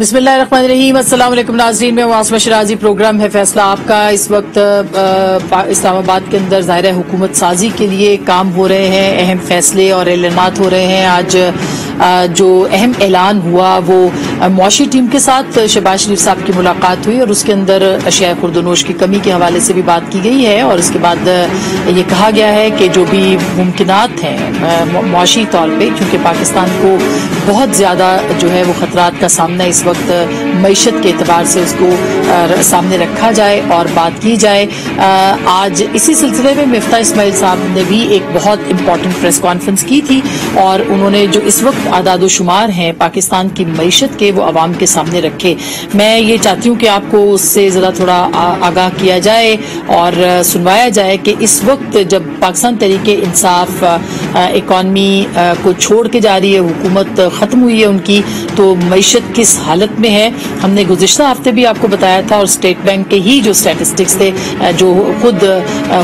बिस्मिल्लाहिर्रहमानिर्रहीम। अस्सलाम वालेकुम नाज़रीन, मैं वासमा शिराजी। प्रोग्राम है फैसला आपका। इस वक्त इस्लामाबाद के अंदर ज़ाहिर है हुकूमत साजी के लिए काम हो रहे हैं, अहम फैसले और ऐलानात हो रहे हैं। आज जो अहम ऐलान हुआ वो मुआशी टीम के साथ शहबाज शरीफ साहब की मुलाकात हुई और उसके अंदर अशिया खुर्दनोश की कमी के हवाले से भी बात की गई है और उसके बाद ये कहा गया है कि जो भी मुमकिनात हैं मुआशी तौर पे, क्योंकि पाकिस्तान को बहुत ज़्यादा जो है वो ख़तरात का सामना इस वक्त मईशत के एतबार से उसको सामने रखा जाए और बात की जाए। आज इसी सिलसिले में मिफ्ता इस्माइल साहब ने भी एक बहुत इम्पॉर्टेंट प्रेस कॉन्फ्रेंस की थी और उन्होंने जो इस वक्त आदाद शुमार हैं पाकिस्तान की मईशत के वो अवाम के सामने रखे। मैं ये चाहती हूँ कि आपको उससे ज़रा थोड़ा आगाह किया जाए और सुनवाया जाए कि इस वक्त जब पाकिस्तान तहरीक इंसाफ इकॉनमी को छोड़ के जा रही है, हुकूमत ख़त्म हुई है उनकी, तो मईशत किस हालत में है। हमने गुज़िश्ता हफ्ते भी आपको बताया था और स्टेट बैंक के ही जो स्टैटिस्टिक्स थे जो खुद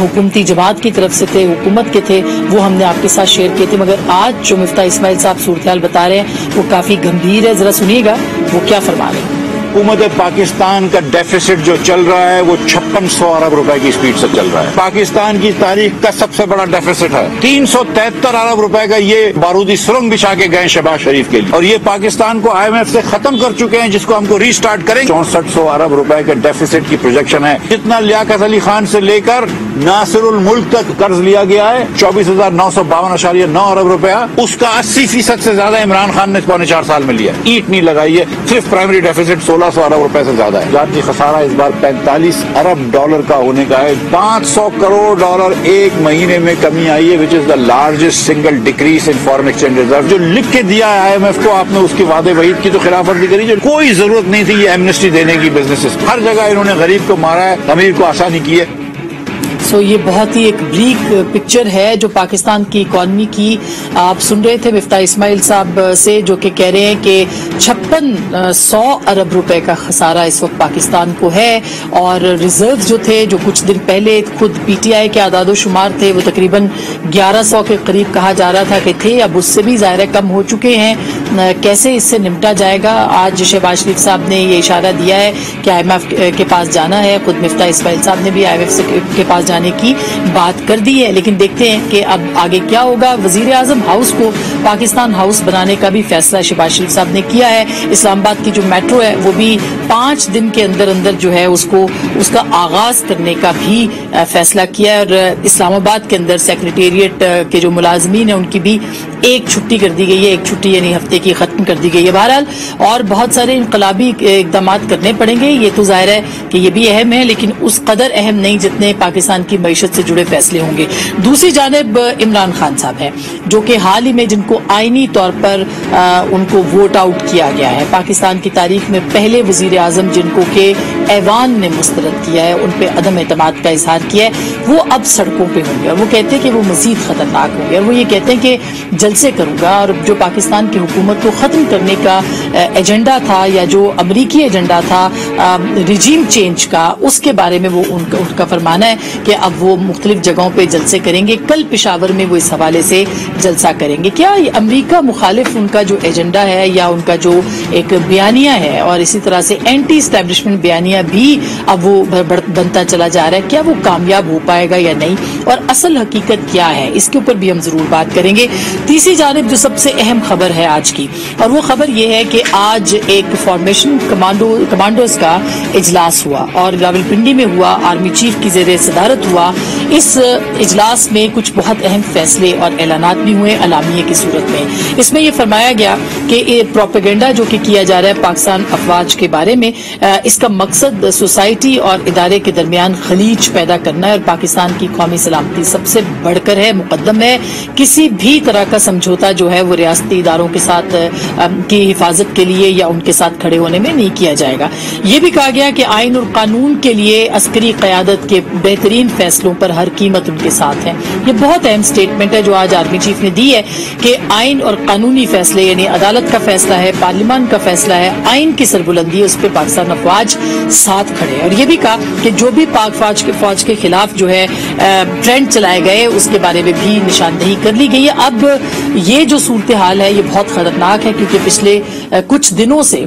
हुकूमती जमात की तरफ से थे, हुकूमत के थे, वो हमने आपके साथ शेयर किए थे। मगर आज जो मिफ्ता इस्माइल साहब सूरत-ए-हाल बता रहे हैं वो काफ़ी गंभीर है। ज़रा सुनिएगा वो क्या फरमा रहे हैं। हुकूमत पाकिस्तान का डेफिसिट जो चल रहा है वो 5600 अरब रुपए की स्पीड से चल रहा है। पाकिस्तान की तारीख का सबसे बड़ा डेफिसिट है। 373 अरब रुपए का ये बारूदी सुरंग बिछा के गए शहबाज शरीफ के लिए और ये पाकिस्तान को IMF से खत्म कर चुके हैं, जिसको हमको रीस्टार्ट करेंगे। 6400 अरब रुपए के डेफिसिट की प्रोजेक्शन है। जितना लियाकत अली खान से लेकर नासिरुल मुल्क तक कर्ज लिया गया है 24,952.9 अरब रुपया, उसका 80% से ज्यादा इमरान खान ने 4.5 साल में लिया। ईंट नहीं लगाई है। सिर्फ प्राइमरी डेफिसिट 1600 अरब रुपए से ज्यादा है। जाती खसारा इस बार 45 अरब डॉलर का होने का है। 500 करोड़ डॉलर एक महीने में कमी आई है, which is the largest single decrease in foreign exchange reserve. जो लिख के दिया है IMF को, आपने उसके वादे वहीद की तो खिलाफ वर्जी करी। जो कोई जरूरत नहीं थी ये एमनेस्टी देने की बिजनेसेस, हर जगह इन्होंने गरीब को मारा है, अमीर को आसानी की है। ये बहुत ही एक ब्रीक पिक्चर है जो पाकिस्तान की इकॉनमी की आप सुन रहे थे मिफ्ता इस्माइल साहब से, जो कि कह रहे हैं कि 5600 अरब रुपए का खसारा इस वक्त पाकिस्तान को है और रिजर्व जो थे जो कुछ दिन पहले खुद PTI के आदाद शुमार थे वो तकरीबन 1100 के करीब कहा जा रहा था कि थे, अब उससे भी ज़ाहिर कम हो चुके हैं। कैसे इससे निपटा जाएगा? आज शहबाज शरीफ साहब ने ये इशारा दिया है कि IMF के पास जाना है। खुद मिफ्ता इस्माइल साहब ने भी IMF के पास जाने की बात कर दी है, लेकिन देखते हैं कि अब आगे क्या होगा। वजीर आजम हाउस को पाकिस्तान हाउस बनाने का भी फैसला शहबाज शरीफ साहब ने किया है। इस्लामाबाद की जो मेट्रो है वो भी 5 दिन के अंदर अंदर जो है उसका आगाज करने का भी फैसला किया है और इस्लामाबाद के अंदर सेक्रेटेरिएट के जो मुलाजमीन है उनकी भी एक छुट्टी कर दी गई है। एक छुट्टी यानी हफ्ते की खत्म कर दी गई है। बहरहाल और बहुत सारे इनकलाबी इकदाम करने पड़ेंगे, ये तो जाहिर है कि ये भी अहम है, लेकिन उस कदर अहम नहीं जितने पाकिस्तान की मईशत से जुड़े फैसले होंगे। दूसरी जानिब इमरान खान साहब हैं जो कि हाल ही में जिनको आईनी तौर पर उनको वोट आउट किया गया है। पाकिस्तान की तारीख में पहले वजीर आजम जिनको के ऐवान ने मुस्तरद किया है, उन पर अदम एतमाद का इजहार किया है, वो अब सड़कों पर होंगे और वो कहते हैं कि वो मजीद खतरनाक होंगे और वो ये कहते हैं कि जलसे करूंगा। और जो पाकिस्तान की हुकूमत को ख़त्म करने का एजेंडा था या जो अमरीकी एजेंडा था रिजीम चेंज का, उसके बारे में वो उनका फरमाना है कि अब वो मुख्तलिफ जगहों पे जलसे करेंगे। कल पेशावर में वो इस हवाले से जलसा करेंगे। क्या अमरीका मुखालिफ उनका जो एजेंडा है या उनका जो एक बयानिया है और इसी तरह से एंटी एस्टैब्लिशमेंट बयानिया भी अब वो बनता चला जा रहा है, क्या वो कामयाब हो पाएगा या नहीं और असल हकीकत क्या है, इसके ऊपर भी हम जरूर बात करेंगे। तीसरी जानिब जो सबसे अहम खबर है आज की, और वो खबर ये है कि आज एक फॉर्मेशन कमांडोज का इजलास हुआ और रावलपिंडी में हुआ, आर्मी चीफ की ज़ेरे सदारत हुआ। इस इजलास में कुछ बहुत अहम फैसले और ऐलानात भी हुए अलामिये की सूरत में। इसमें यह फरमाया गया कि ये प्रोपेगेंडा जो कि किया जा रहा है पाकिस्तान अफवाज के बारे में, इसका मकसद सोसाइटी और इदारे के दरमियान खलीज पैदा करना है और पाकिस्तान की कौमी सलामती सबसे बढ़कर है, मुकद्दम है। किसी भी तरह का समझौता जो है वो रियासती इदारों के साथ की हिफाजत के लिए या उनके साथ खड़े होने में नहीं किया जाएगा। ये भी कहा गया कि आइन और कानून के लिए अस्करी क़यादत के बेहतरीन फैसलों पर हर कीमत उनके साथ है। ये बहुत अहम स्टेटमेंट है जो आज आर्मी चीफ ने दी है कि आइन और कानूनी फैसले यानी अदालत का फैसला है, पार्लियामान का फैसला है, आइन की सरबुलंदी है, उस पर पाकिस्तान अफवाज साथ खड़े। और ये भी कहा कि जो भी पाक फौज के खिलाफ जो है ट्रेंड चलाए गए उसके बारे में भी निशानदेही कर ली गई है। अब ये जो सूरत हाल है ये बहुत खतरनाक है क्योंकि पिछले کچھ دنوں سے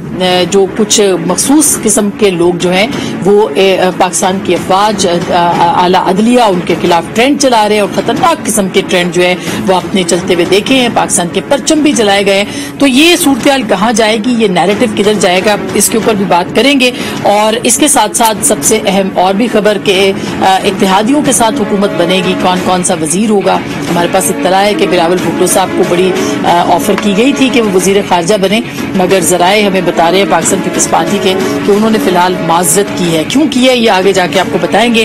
جو کچھ مخصوص قسم کے لوگ جو ہیں وہ پاکستان کی افواج اعلیٰ عدلیہ ان کے خلاف ٹرینڈ چلا رہے ہیں اور خطرناک قسم کے ٹرینڈ جو ہے وہ اپنے چلتے ہوئے دیکھے ہیں. پاکستان کے پرچم بھی جلائے گئے ہیں. تو یہ صورتحال کہاں جائے گی, یہ نیریٹو کدھر جائے گا, اس کے اوپر بھی بات کریں گے. اور اس کے ساتھ ساتھ سب سے اہم اور بھی خبر کہ اتحادیوں کے ساتھ حکومت بنے گی, کون کون سا وزیر ہوگا. ہمارے پاس اطلاع ہے کہ بلاول بھٹو صاحب کو بڑی آفر کی گئی تھی کہ وہ وزیر خارجہ بنے, مگر ذرائع ہمیں بتا رہے ہیں پاکستان پیپلز پارٹی کے کہ انہوں نے فی الحال معذرت کی ہے. کیوں کی ہے یہ آگے جا کے آپ کو بتائیں گے.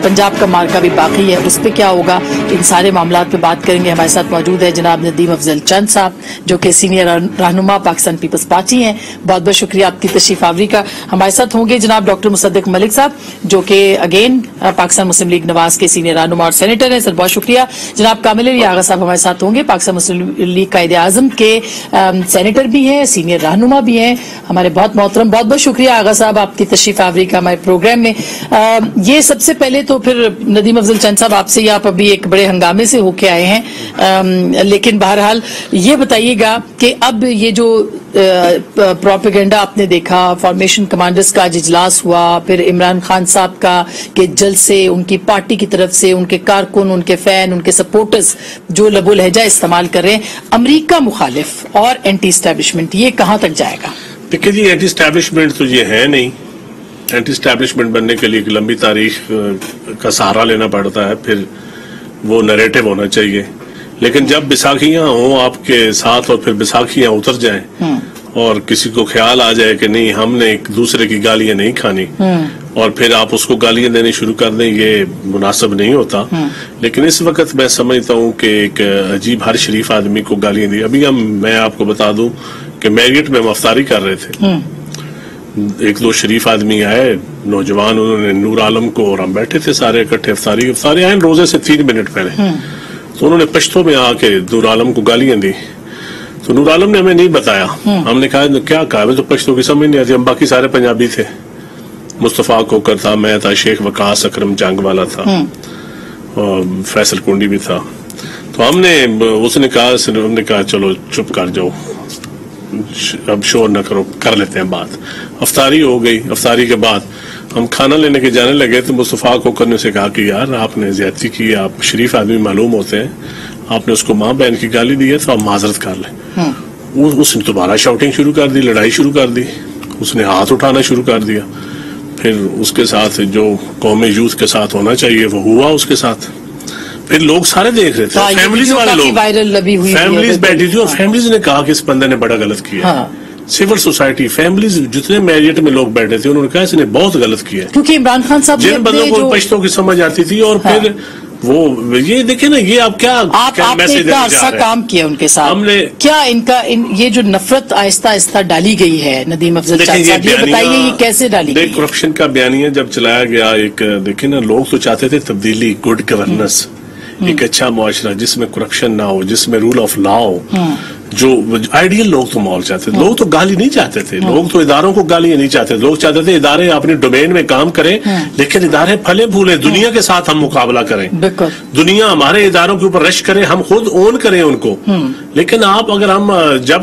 پنجاب کا مارکا بھی باقی ہے, اس پہ کیا ہوگا, ان سارے معاملات پہ بات کریں گے. ہمارے ساتھ موجود ہے جناب ندیم افضل چند صاحب جو کہ سینئر رہنما پاکستان پیپلز پارٹی ہیں. بہت بہت شکریہ آپ کی تشریف آوری کا. ہمارے ساتھ ہوں گے جناب ڈاکٹر مصدق ملک صاحب جو کہ اگین پاکستان مسلم لیگ نواز کے سینئر رہنما اور سینیٹر ہیں. سر بہت شکریہ. جناب کامل علی آغا صاحب ہمارے ساتھ ہوں گے, پاکستان مسلم لیگ قائد اعظم کے سینیٹر بھی ہیں, سینئر رہنما بھی ہیں ہمارے, بہت محترم. بہت بہت شکریہ آغا صاحب آپ کی تشریف آوری کا ہمارے پروگرام میں. یہ سب سے پہلے تو پھر ندیم افضل چند صاحب آپ سے ہی, آپ ابھی ایک بڑے ہنگامے سے ہو کے آئے ہیں, لیکن بہرحال یہ بتائیے گا کہ اب یہ جو پروپیگنڈا آپ نے دیکھا, فارمیشن کمانڈرز کا آج اجلاس ہوا, پھر عمران خان صاحب کا کہ جلسے ان کی پارٹی کی طرف سے, ان کے کارکن, ان کے فین, ان کے سپورٹرز جو لب و لہجہ استعمال کر رہے ہیں, امریکہ مخالف اور اینٹی اسٹیبلشمنٹ, یہ کہاں تک جائے گا؟ دیکھیں جی, اینٹی اسٹیبلشمنٹ تو یہ ہے نہیں. اینٹی اسٹیبلشمنٹ بننے کے لیے ایک لمبی تاریخ کا سہارا لینا پڑتا ہے, پھر وہ نیریٹو ہونا چاہیے. لیکن جب بیساکھیاں ہوں آپ کے ساتھ اور پھر بیساکھیاں اتر جائیں اور کسی کو خیال آ جائے کہ نہیں ہم نے ایک دوسرے کی گالیاں نہیں کھانی اور پھر آپ اس کو گالیاں دینے شروع کر دیں, یہ مناسب نہیں ہوتا. لیکن اس وقت میں سمجھتا ہوں کہ ایک عجیب ہر شریف آدمی کو گالیاں دی. ابھی میں آپ کو بتا دوں کہ میریٹ میں ہم افطاری کر رہے تھے, ایک دو شریف آدمی آئے نوجوان, انہوں نے نور عالم کو, اور ہم بیٹھے تھے سارے اکٹھے, افطاری آئے روزے سے 3 منٹ پہلے, تو انہوں نے پشتوں میں آ کے نور عالم کو گالیاں دی. تو نور عالم نے ہمیں نہیں بتایا, ہم نے کہا کیا کہا, ہمیں تو پشتوں کی سمجھ نہیں آتی, ہم باقی سارے پنجابی تھے, مصطفیٰ کوکر تھا, میں تھا, شیخ وقاص اکرم جنگ والا تھا, اور فیصل کنڈی بھی تھا. تو ہم نے, اس نے کہا چلو چپ کر جاؤ, اب شور نہ کرو, کر لیتے ہیں بات. افطاری ہو گئی. افطاری کے بعد ہم کھانا لینے کے جانے لگے تو مصطفیٰ کوکر نے اسے کہا کہ یار آپ نے زیادتی کی, آپ شریف آدمی معلوم ہوتے ہیں, آپ نے اس کو ماں بہن کی گالی دی ہے تو آپ معذرت کر لیں. اس نے دوبارہ شاؤٹنگ شروع کر دی, لڑائی شروع کر دی, اس نے ہاتھ اٹھانا شروع کر دیا. پھر اس کے ساتھ جو قومی یوتھ کے ساتھ ہونا چاہیے وہ ہوا اس کے ساتھ. پھر لوگ سارے دیکھ رہے تھے, فیملیز والے لوگ, فیملیز بیٹھی تھی, اور فیملیز نے کہا کہ اس بندے نے بڑا غلط کیا. سول سوسائٹی, فیملیز, جتنے میریٹ میں لوگ بیٹھے تھے, انہوں نے کہا اس نے بہت غلط کیا, کیونکہ عمران خان صاحب جن بندوں کو پشتوں کی سمجھ آتی تھی. اور پھر وہ یہ دیکھیں نا, یہ آپ کیا میسج دینا چاہ رہے ہیں. کام کیا ان کے ساتھ, ہم نے کیا ان کا یہ جو نفرت آہستہ آہستہ ڈالی گئی ہے, ندیم افضل صاحب یہ بتائیے یہ کیسے ڈالی گئی؟ کرپشن کا بیانیہ جب چلایا گیا, ایک دیکھیں نا, لوگ تو چاہتے تھے تبدیلی, گڈ گورننس, ایک اچھا معاشرہ جس میں کرپشن نہ ہو, جس میں رول آف لا ہو, جو آئیڈیل لوگ تو ماحول چاہتے تھے. لوگ تو گالی نہیں چاہتے تھے, لوگ تو اداروں کو گالیاں نہیں چاہتے, لوگ چاہتے تھے ادارے اپنی ڈومین میں کام کریں, لیکن ادارے پھلے پھولے, دنیا کے ساتھ ہم مقابلہ کریں, دنیا ہمارے اداروں کے اوپر رش کرے, ہم خود اون کریں ان کو. لیکن آپ اگر ہم جب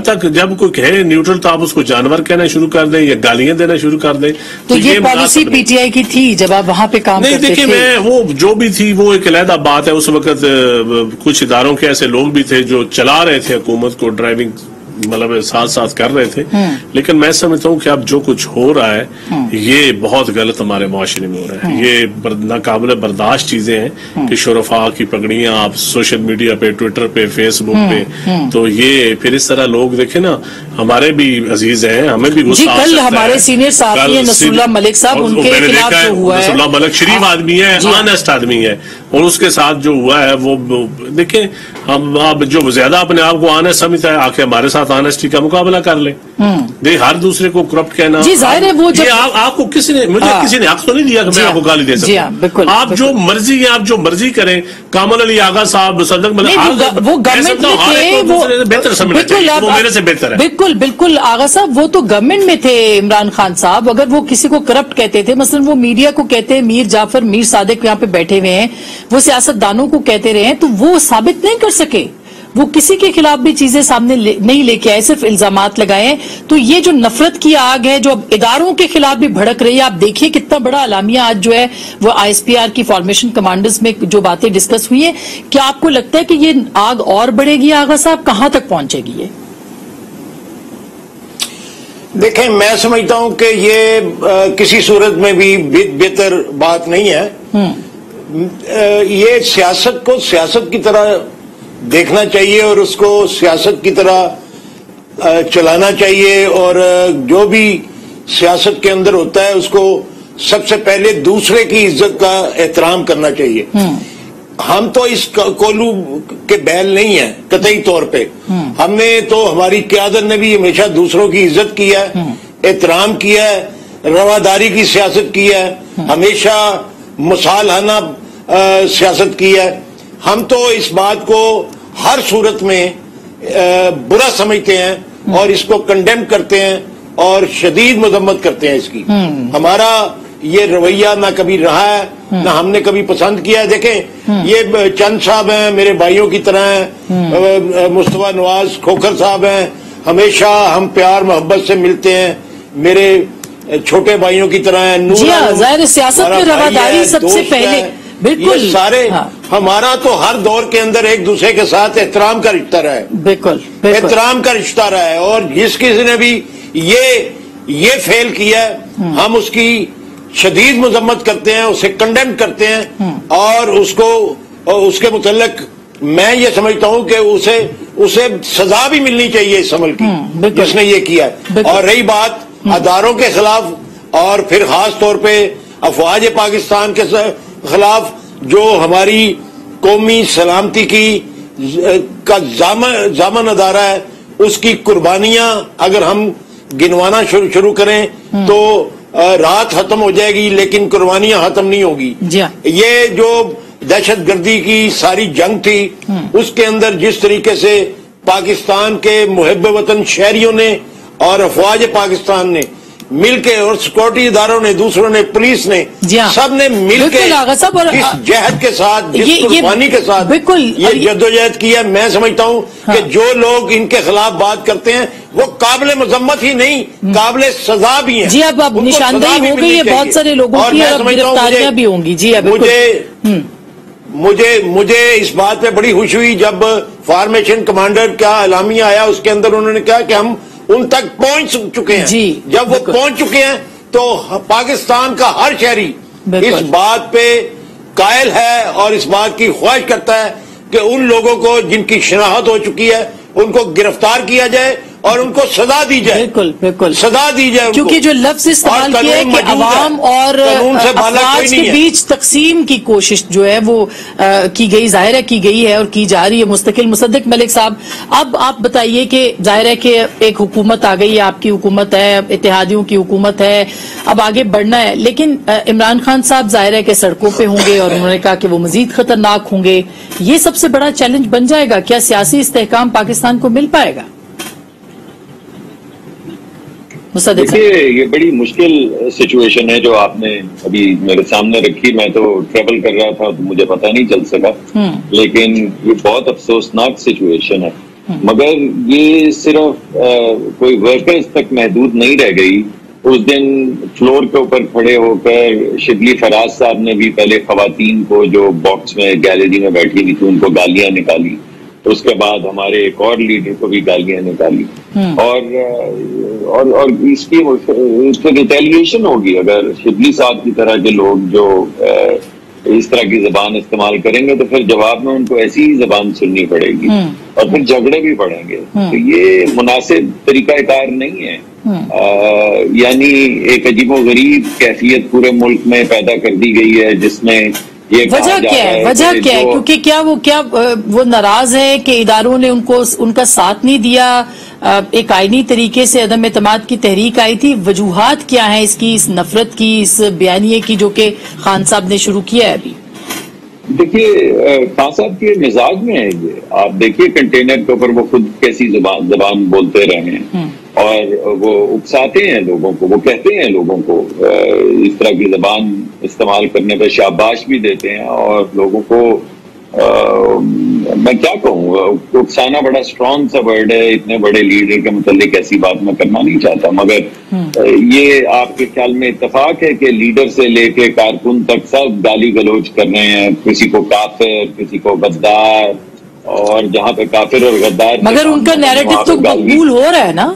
کوئی کہے نیوٹرل تو آپ اس کو جانور کہنا شروع کر دیں یا گالیاں دینا شروع کر دیں. تو یہ پالیسی پی ٹی آئی کی تھی جب آپ وہاں پہ کام کرتے تھے؟ نہیں, دیکھیں میں وہ جو بھی تھی وہ ایک علیحدہ بات ہے. اس وقت کچھ اداروں کے ایسے لوگ بھی تھے جو چلا رہے تھے حکومت کو, ڈرائیونگ مطلب ساتھ کر رہے تھے. لیکن میں سمجھتا ہوں کہ اب جو کچھ ہو رہا ہے یہ بہت غلط ہمارے معاشرے میں ہو رہا ہے. یہ ناقابل برداشت چیزیں ہیں کہ شرفاء کی پگڑیاں آپ سوشل میڈیا پہ, ٹویٹر پہ, فیس بک پہ, تو یہ پھر اس طرح لوگ دیکھیں نا, ہمارے بھی عزیز ہیں, ہمیں بھی غصہ آ سکتا ہے. کل ہمارے سینئر صحافی ہیں نصر اللہ ملک صاحب, ان کے خلاف جو ہوا ہے, نصر اللہ ملک شریف آدمی ہے, آنیسٹ آدمی ہے, اور اس کے ساتھ جو ہوا ہے وہ دیکھیں, ہم آپ جو زیادہ اپنے آپ کو آنیسٹ سمجھتا ہے, آ کے ہمارے ساتھ آنیسٹی کا مقابلہ کر لیں. دیکھ ہر دوسرے کو کرپٹ کہنا, جی ظاہر ہے وہ آپ کو کسی نے حق تو نہیں دیا کہ میں آپ کو گالی دے سکتا. آپ جو مرضی ہیں, آپ جو مرضی کریں. کامل علی آغا صاحب, مصدق ملک, وہ گورنمنٹ میں تھے, بالکل آغا صاحب وہ تو گورنمنٹ میں تھے. عمران خان صاحب اگر وہ کسی کو کرپٹ کہتے تھے, مثلا وہ میڈیا کو کہتے ہیں, میر جعفر, میر صادق یہاں پہ بیٹھے ہوئے ہیں, وہ سیاست دانوں کو کہتے رہے ہیں, تو وہ ثابت نہیں کر سکے. وہ کسی کے خلاف بھی چیزیں سامنے نہیں لے کے آئے، صرف الزامات لگائے ہیں. تو یہ جو نفرت کی آگ ہے جو اب اداروں کے خلاف بھی بھڑک رہی ہے، آپ دیکھیے کتنا بڑا اعلامیہ آج جو ہے وہ آئی ایس پی آر کی فارمیشن کمانڈرز میں جو باتیں ڈسکس ہوئی ہیں. کیا آپ کو لگتا ہے کہ یہ آگ اور بڑھے گی؟ آغا صاحب کہاں تک پہنچے گی یہ؟ دیکھیں، میں سمجھتا ہوں کہ یہ کسی صورت میں بھی بہتر بات نہیں ہے. یہ سیاست کو سیاست کی طرح دیکھنا چاہیے اور اس کو سیاست کی طرح چلانا چاہیے، اور جو بھی سیاست کے اندر ہوتا ہے اس کو سب سے پہلے دوسرے کی عزت کا احترام کرنا چاہیے. ہم تو اس کولو کے بیل نہیں ہیں قطعی طور پہ. ہم نے تو، ہماری قیادت نے بھی ہمیشہ دوسروں کی عزت کی ہے، احترام کیا ہے، رواداری کی سیاست کی ہے، ہمیشہ مصالحانہ سیاست کی ہے. ہم تو اس بات کو ہر صورت میں برا سمجھتے ہیں اور اس کو کنڈیم کرتے ہیں اور شدید مذمت کرتے ہیں اس کی. ہمارا یہ رویہ نہ کبھی رہا ہے نہ ہم نے کبھی پسند کیا ہے. دیکھیں، یہ چند صاحب ہیں، میرے بھائیوں کی طرح ہیں، مصطفیٰ نواز کھوکھر صاحب ہیں، ہمیشہ ہم پیار محبت سے ملتے ہیں، میرے چھوٹے بھائیوں کی طرح ہیں. جی ہاں، ظاہر سیاست میں رواداری سب سے پہلے. بالکل، یہ سارے ہمارا تو ہر دور کے اندر ایک دوسرے کے ساتھ احترام کا رشتہ رہا ہے. بالکل احترام کا رشتہ رہا ہے، اور جس کسی نے بھی یہ فیل کیا ہے ہم اس کی شدید مذمت کرتے ہیں، اسے کنڈیم کرتے ہیں، اور اس کے متعلق میں یہ سمجھتا ہوں کہ اسے سزا بھی ملنی چاہیے اس عمل کی جس نے یہ کیا ہے. اور رہی بات اداروں کے خلاف اور پھر خاص طور پہ افواج پاکستان کے خلاف، جو ہماری قومی سلامتی کا ضامن ادارہ ہے، اس کی قربانیاں اگر ہم گنوانا شروع کریں تو رات ختم ہو جائے گی لیکن قربانیاں ختم نہیں ہوگی. یہ جو دہشت گردی کی ساری جنگ تھی، اس کے اندر جس طریقے سے پاکستان کے محب وطن شہریوں نے اور افواج پاکستان نے مل کے، اور سیکورٹی اداروں نے، دوسروں نے، پولیس نے، سب نے مل کے جس جہد کے ساتھ، جس قربانی کے ساتھ یہ جدوجہد کی ہے، میں سمجھتا ہوں کہ جو لوگ ان کے خلاف بات کرتے ہیں وہ قابل مذمت ہی نہیں، قابل سزا بھی ہیں. جی اب نشاندہی ہو گئی ہے بہت سارے لوگوں کی، اور گرفتاریاں بھی ہوں گی. جی مجھے اس بات پہ بڑی خوشی ہوئی جب فارمیشن کمانڈر کا اعلامیہ آیا، اس کے اندر انہوں نے کہا کہ ہم ان تک پہنچ چکے ہیں. جب وہ پہنچ چکے ہیں تو پاکستان کا ہر شہری اس بات پہ قائل ہے اور اس بات کی خواہش کرتا ہے کہ ان لوگوں کو جن کی شناخت ہو چکی ہے ان کو گرفتار کیا جائے اور ان کو سزا دی جائے. بالکل سزا دی جائے. کیونکہ جو لفظ استعمال کیا ہے کہ عوام اور افواج کے بیچ تقسیم کی کوشش جو ہے وہ کی گئی، ظاہر ہے کی گئی ہے اور کی جا رہی ہے مستقل. مصدق ملک صاحب، اب آپ بتائیے کہ ظاہر ہے کہ ایک حکومت آ گئی ہے، آپ کی حکومت ہے، اتحادیوں کی حکومت ہے، اب آگے بڑھنا ہے، لیکن عمران خان صاحب ظاہر ہے کہ سڑکوں پہ ہوں گے اور انہوں نے کہا کہ وہ مزید خطرناک ہوں گے. یہ سب سے بڑا چیلنج بن جائے گا. کیا سیاسی استحکام پاکستان کو مل پائے گا؟ دیکھیے، یہ بڑی مشکل سچویشن ہے جو آپ نے ابھی میرے سامنے رکھی. میں تو ٹریول کر رہا تھا تو مجھے پتہ نہیں چل سکا، لیکن یہ بہت افسوسناک سچویشن ہے. مگر یہ صرف کوئی ورکرز تک محدود نہیں رہ گئی. اس دن فلور کے اوپر کھڑے ہو کر شبلی فراز صاحب نے بھی پہلے خواتین کو جو باکس میں گیلری میں بیٹھی ہوئی تھی ان کو گالیاں نکالی، اس کے بعد ہمارے ایک اور لیڈر کو بھی گالیاں نکالی، اور اس کی ریٹیلیشن ہوگی اگر شبلی صاحب کی طرح کے لوگ جو اس طرح کی زبان استعمال کریں گے تو پھر جواب میں ان کو ایسی ہی زبان سننی پڑے گی اور پھر جھگڑے بھی پڑیں گے. تو یہ مناسب طریقہ کار نہیں ہے. یعنی ایک عجیب و غریب کیفیت پورے ملک میں پیدا کر دی گئی ہے جس میں وجہ کیا ہے کیونکہ کیا وہ ناراض ہے کہ اداروں نے ان کا ساتھ نہیں دیا. ایک آئینی طریقے سے عدم اعتماد کی تحریک آئی تھی. وجوہات کیا ہیں اس کی، اس نفرت کی، اس بیانیے کی جو کہ خان صاحب نے شروع کیا ہے ابھی؟ دیکھیے، خان صاحب کے مزاج میں ہے یہ. آپ دیکھیے کنٹینر کے اوپر وہ خود کیسی زبان بولتے رہے ہیں اور وہ اکساتے ہیں لوگوں کو، وہ کہتے ہیں لوگوں کو اس طرح کی زبان استعمال کرنے پہ شاباش بھی دیتے ہیں اور لوگوں کو میں کیا کہوں گا، اکسانا بڑا اسٹرانگ سا ورڈ ہے، اتنے بڑے لیڈر کے متعلق ایسی بات میں کرنا نہیں چاہتا، مگر یہ آپ کے خیال میں اتفاق ہے کہ لیڈر سے لے کے کارکن تک سب گالی گلوچ کر رہے ہیں، کسی کو کافر، کسی کو غدار، اور جہاں پہ کافر اور غدار، مگر ان کا نیریٹو تو مقبول ہو رہا ہے نا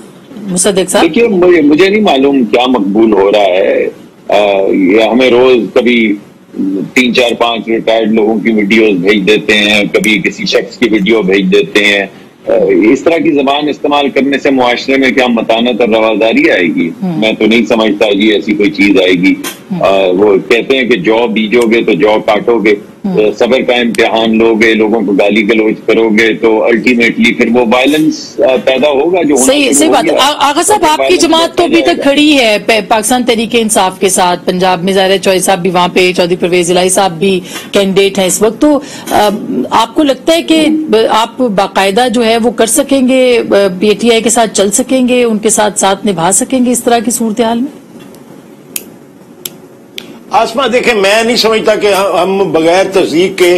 مصدق صاحب؟ دیکھیے مجھے نہیں معلوم کیا مقبول ہو رہا ہے، یہ ہمیں روز کبھی 3 4 5 ریٹائرڈ لوگوں کی ویڈیوز بھیج دیتے ہیں، کبھی کسی شخص کی ویڈیو بھیج دیتے ہیں، اس طرح کی زبان استعمال کرنے سے معاشرے میں کیا متانت اور رواداری آئے گی؟ میں تو نہیں سمجھتا جی ایسی کوئی چیز آئے گی۔ وہ کہتے ہیں کہ جو بیجو گے تو جو کاٹو گے، صبر کا امتحان لوگے، لوگوں کو گالی گلوچ کرو گے تو الٹیمیٹلی پھر وہ وائلنس پیدا ہوگا جو صحیح بات ہے۔ آغا صاحب آپ کی جماعت تو ابھی تک کھڑی ہے پاکستان تحریک انصاف کے ساتھ، پنجاب میں ظاہر چوہدری صاحب بھی وہاں پہ، چودھری پرویز الہی صاحب بھی کینڈیڈیٹ ہیں اس وقت، تو آپ کو لگتا ہے کہ آپ باقاعدہ جو ہے وہ کر سکیں گے، پی ٹی آئی کے ساتھ چل سکیں گے، ان کے ساتھ نبھا سکیں گے اس طرح کی صورتحال میں؟ آسما دیکھیں، میں نہیں سمجھتا کہ ہم بغیر تصدیق کے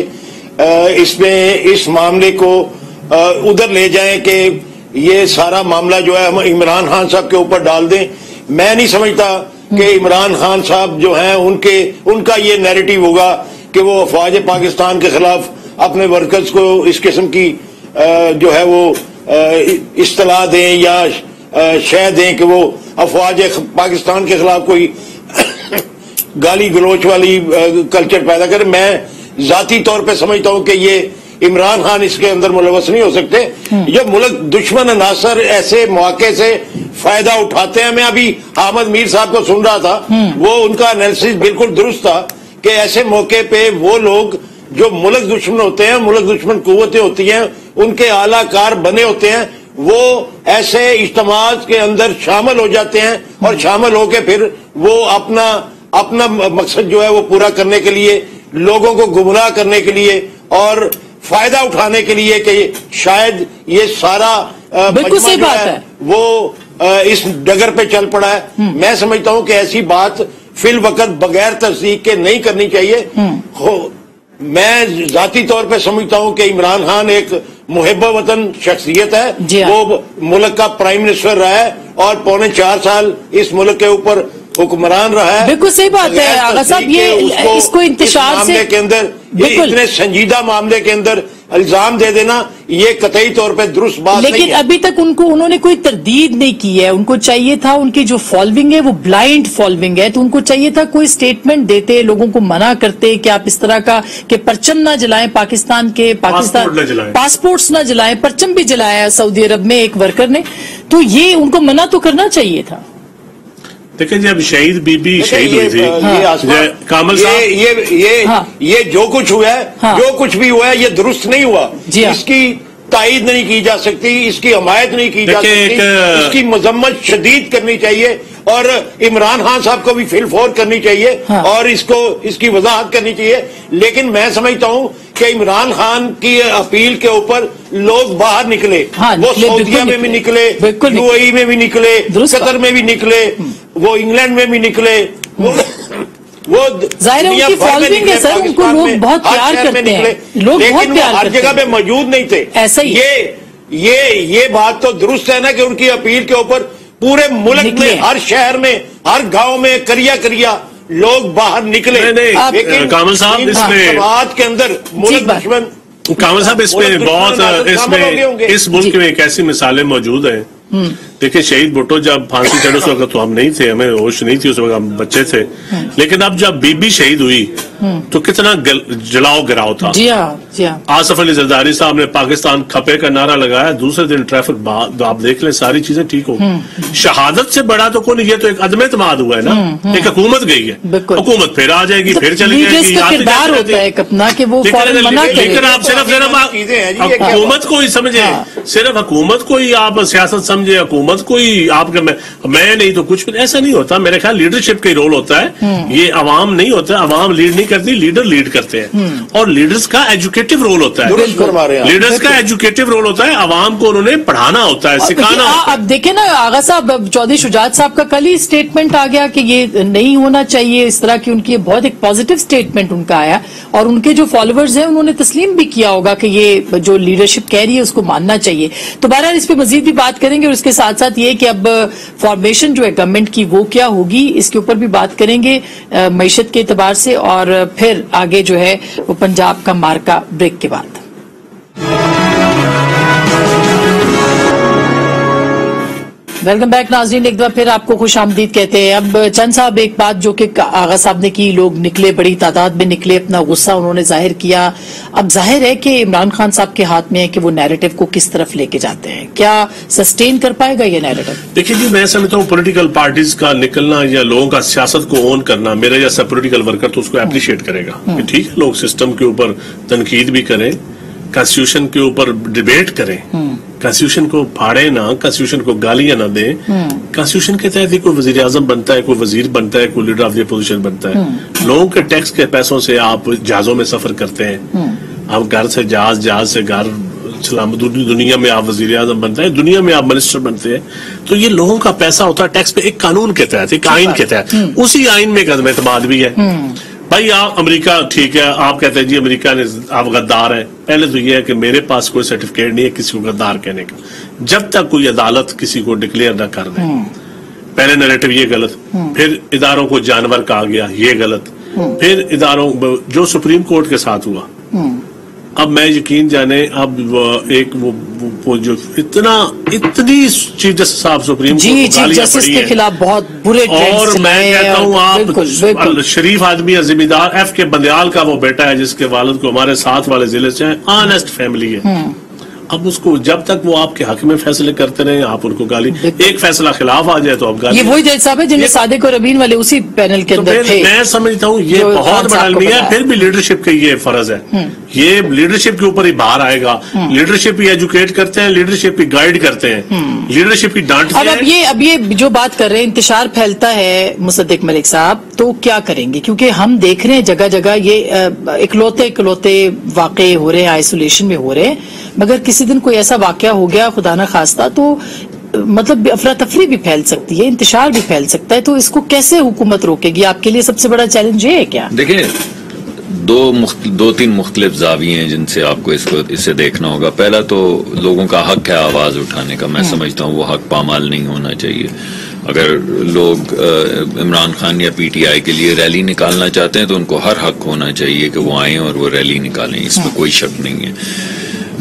اس معاملے کو ادھر لے جائیں کہ یہ سارا معاملہ جو ہے ہم عمران خان صاحب کے اوپر ڈال دیں۔ میں نہیں سمجھتا کہ عمران خان صاحب جو ہیں ان کا یہ نیریٹو ہوگا کہ وہ افواج پاکستان کے خلاف اپنے ورکرز کو اس قسم کی جو ہے وہ اصطلاح دیں یا شے دیں کہ وہ افواج پاکستان کے خلاف کوئی گالی گلوچ والی کلچر پیدا کرے۔ میں ذاتی طور پہ سمجھتا ہوں کہ یہ عمران خان اس کے اندر ملوث نہیں ہو سکتے۔ جب ملک دشمن عناصر ایسے مواقع سے فائدہ اٹھاتے ہیں، میں ابھی احمد میر صاحب کو سن رہا تھا، وہ ان کا انالیسس بالکل درست تھا کہ ایسے موقع پہ وہ لوگ جو ملک دشمن ہوتے ہیں، ملک دشمن قوتیں ہوتی ہیں، ان کے اعلیٰ کار بنے ہوتے ہیں، وہ ایسے اجتماعات کے اندر شامل ہو جاتے ہیں اور شامل ہو کے پھر وہ اپنا مقصد جو ہے وہ پورا کرنے کے لیے، لوگوں کو گمراہ کرنے کے لیے اور فائدہ اٹھانے کے لیے کہ شاید یہ سارا مجمع جو ہے وہ اس ڈگر پہ چل پڑا ہے۔ میں سمجھتا ہوں کہ ایسی بات فی الوقت بغیر تصدیق کے نہیں کرنی چاہیے۔ میں ذاتی طور پہ سمجھتا ہوں کہ عمران خان ایک محب وطن شخصیت ہے، وہ ملک کا پرائم منسٹر رہا ہے اور 4.25 سال اس ملک کے اوپر حکمران رہا ہے۔ بالکل صحیح بات ہے آغا صاحب، یہ اس کو انتشار سے معاملے کے اندر، اتنے سنجیدہ معاملے کے اندر الزام دے دینا یہ قطعی طور پہ درست بات نہیں ہے۔ لیکن ابھی تک انہوں نے کوئی تردید نہیں کی ہے، ان کو چاہیے تھا، ان کی جو فالوئنگ ہے وہ بلائنڈ فالوئنگ ہے، تو ان کو چاہیے تھا کوئی سٹیٹمنٹ دیتے، لوگوں کو منع کرتے کہ آپ اس طرح کا کہ پرچم نہ جلائیں پاکستان پاسپورٹس نہ جلائیں، پرچم بھی جلایا سعودی عرب میں ایک ورکر نے، تو یہ ان کو منع تو کرنا چاہیے تھا۔ دیکھیں جب شہید بی بی شہید ہوئی تھی کامل صاحب، یہ جو کچھ ہوا ہے، جو کچھ بھی ہوا ہے یہ درست نہیں ہوا، اس کی تائید نہیں کی جا سکتی، اس کی حمایت نہیں کی جا سکتی، اس کی مذمت شدید کرنی چاہیے اور عمران خان صاحب کو بھی فل فور کرنی چاہیے اور اس کی وضاحت کرنی چاہیے۔ لیکن میں سمجھتا ہوں کہ عمران خان کی اپیل کے اوپر لوگ باہر نکلے، وہ سعودیہ میں بھی نکلے، یو اے ای میں بھی نکلے، قطر میں بھی نکلے، وہ انگلینڈ میں بھی نکلے، وہ ظاہر ہے ان کی فالوئنگ ہے سر، ان کو لوگ بہت پیار کرتے ہیں، لوگ بہت پیار ہر جگہ پہ موجود نہیں تھے۔ ایسا ہی یہ بات تو درست ہے نا کہ ان کی اپیل کے اوپر پورے ملک میں، ہر شہر میں، ہر گاؤں میں کریا لوگ باہر نکلے، لیکن کامل صاحب اس میں سماج کے اندر ملک دشمن، کامل صاحب اس میں بہت اس ملک میں ایک ایسی مثالیں موجود ہیں۔ دیکھیں شہید بھٹو جب پھانسی چڑھے اس وقت تو ہم نہیں تھے، ہمیں ہوش نہیں تھی، اس وقت ہم بچے تھے، لیکن اب جب بی بی شہید ہوئی تو کتنا جلاؤ گراؤ تھا۔ آصف علی زرداری صاحب نے پاکستان کھپے کا نعرہ لگایا، دوسرے دن ٹریفک آپ دیکھ لیں ساری چیزیں ٹھیک ہو گئی۔ شہادت سے بڑا تو کوئی نہیں، یہ تو ایک عدم اعتماد ہوا ہے نا، ایک حکومت گئی ہے، حکومت پھر آ جائے گی، پھر چلی جائے گی، لیکن آپ صرف حکومت کو ہی سمجھے، صرف حکومت کو ہی آپ سیاست سمجھے، حکومت हुकूमत कोई आपका मैं नहीं तो कुछ भी ऐसा नहीं होता. मेरे ख्याल लीडरशिप का ही रोल होता है. ये अवाम नहीं होता, अवाम लीड नहीं करती, लीडर लीड करते हैं. और लीडर्स का एजुकेटिव रोल होता है. लीडर्स का एजुकेटिव रोल होता है, अवाम को उन्होंने पढ़ाना होता है, सिखाना होता है. अब देखें ना आगा साहब, चौधरी शुजात साहब का कल ही स्टेटमेंट आ गया कि ये नहीं होना चाहिए इस तरह की. उनकी बहुत एक पॉजिटिव स्टेटमेंट उनका आया और उनके जो फॉलोअर्स हैं उन्होंने तस्लीम भी किया होगा कि ये जो लीडरशिप कह रही है उसको मानना चाहिए. तो बहरहाल इस पे मजीद भी बात करेंगे और इसके साथ साथ ये कि अब फॉर्मेशन जो है गवर्नमेंट की वो क्या होगी, इसके ऊपर भी बात करेंगे मईशत के एतबार से. और फिर आगे जो है वो पंजाब का मार्का ब्रेक के बाद. वेलकम बैक नाज़रीन, एक बार फिर आपको खुश आमदीद कहते हैं. अब चंद साहब एक बात जो कि आगा साहब ने की, लोग निकले, बड़ी तादाद में निकले, अपना गुस्सा उन्होंने जाहिर किया. अब जाहिर है कि इमरान खान साहब के हाथ में है कि वो नैरेटिव को किस तरफ लेके जाते हैं. क्या सस्टेन कर पाएगा ये नैरेटिव? देखिए जी, मैं समझता हूँ पॉलिटिकल पार्टीज का निकलना या लोगों का सियासत को ओन करना, मेरा जैसा पॉलिटिकल वर्कर तो उसको एप्रिशिएट करेगा. ठीक है, लोग सिस्टम के ऊपर तनकीद भी करें, कॉन्स्टिट्यूशन के ऊपर डिबेट करें, कॉन्स्टिट्यूशन को फाड़े ना, कॉन्स्टिट्यूशन को गालियां ना दें. कॉन्स्टिट्यूशन के तहत ही कोई वजीर आजम बनता है, कोई वजीर बनता है, कोई लीडर ऑफ द अपोजिशन बनता है. लोगों के टैक्स के पैसों से आप जहाजों में सफर करते हैं, आप घर से जहाज, जहाज से घर, दुनिया में आप वजीर आजम बनते हैं, दुनिया में आप मिनिस्टर बनते हैं. तो ये लोगों का पैसा होता है टैक्स पे, एक कानून के तहत, एक आइन के तहत. उसी आइन में कदम एतमाद भी है. भाई आप अमेरिका, ठीक है, आप कहते हैं जी अमेरिका ने, आप गद्दार है. पहले तो ये है कि मेरे पास कोई सर्टिफिकेट नहीं है किसी को गद्दार कहने का. जब तक कोई अदालत किसी को डिक्लेयर न कर दे, पहले नैरेटिव ये गलत, फिर इदारों को जानवर कहा गया, ये गलत, फिर इदारों जो सुप्रीम कोर्ट के साथ हुआ. अब मैं यकीन जाने, अब एक वो जो इतनी चीफ जस्टिस साहब सुप्रीम कोर्ट को गालियां पड़ी के खिलाफ बहुत बुरे, और मैं कहता हूँ आप शरीफ आदमी है, जिम्मेदार, एफ के बंदयाल का वो बेटा है जिसके वालिद को हमारे साथ वाले जिले से है, ऑनेस्ट फैमिली है. अब उसको जब तक वो आपके हक में फैसले करते रहे, आप उनको गाली, एक फैसला खिलाफ आ जाए तो आप गाली. ये वही जज साहब है जिन्हें सादिक और अमीन वाले उसी पैनल के अंदर थे. मैं समझता हूँ ये बहुत बड़ा अलमिया है. फिर भी लीडरशिप का ये फर्ज है, ये लीडरशिप के ऊपर ही बाहर आएगा. लीडरशिप ही एजुकेट करते हैं, लीडरशिप ही गाइड करते हैं, लीडरशिप ही डांटते हैं. अब ये जो बात कर रहे हैं, इंतशार फैलता है मुसद्दिक मलिक साहब, तो क्या करेंगे? क्योंकि हम देख रहे हैं जगह जगह ये इकलौते वाकये हो रहे हैं, आइसोलेशन में हो रहे हैं. मगर किसी दिन कोई ऐसा वाकया हो गया खुदा न खास्ता तो मतलब अफरा तफरी भी फैल सकती है, इंतशार भी फैल सकता है. तो इसको कैसे हुकूमत रोकेगी? आपके लिए सबसे बड़ा चैलेंज ये है क्या? देखिए, दो तीन मुख्तलिफ जाविये हैं जिनसे आपको इसे देखना होगा. पहला तो लोगों का हक है आवाज उठाने का. मैं समझता हूँ वो हक पामाल नहीं होना चाहिए. अगर लोग इमरान खान या पीटीआई के लिए रैली निकालना चाहते हैं तो उनको हर हक होना चाहिए कि वो आए और वो रैली निकालें, इसमें कोई शक नहीं है.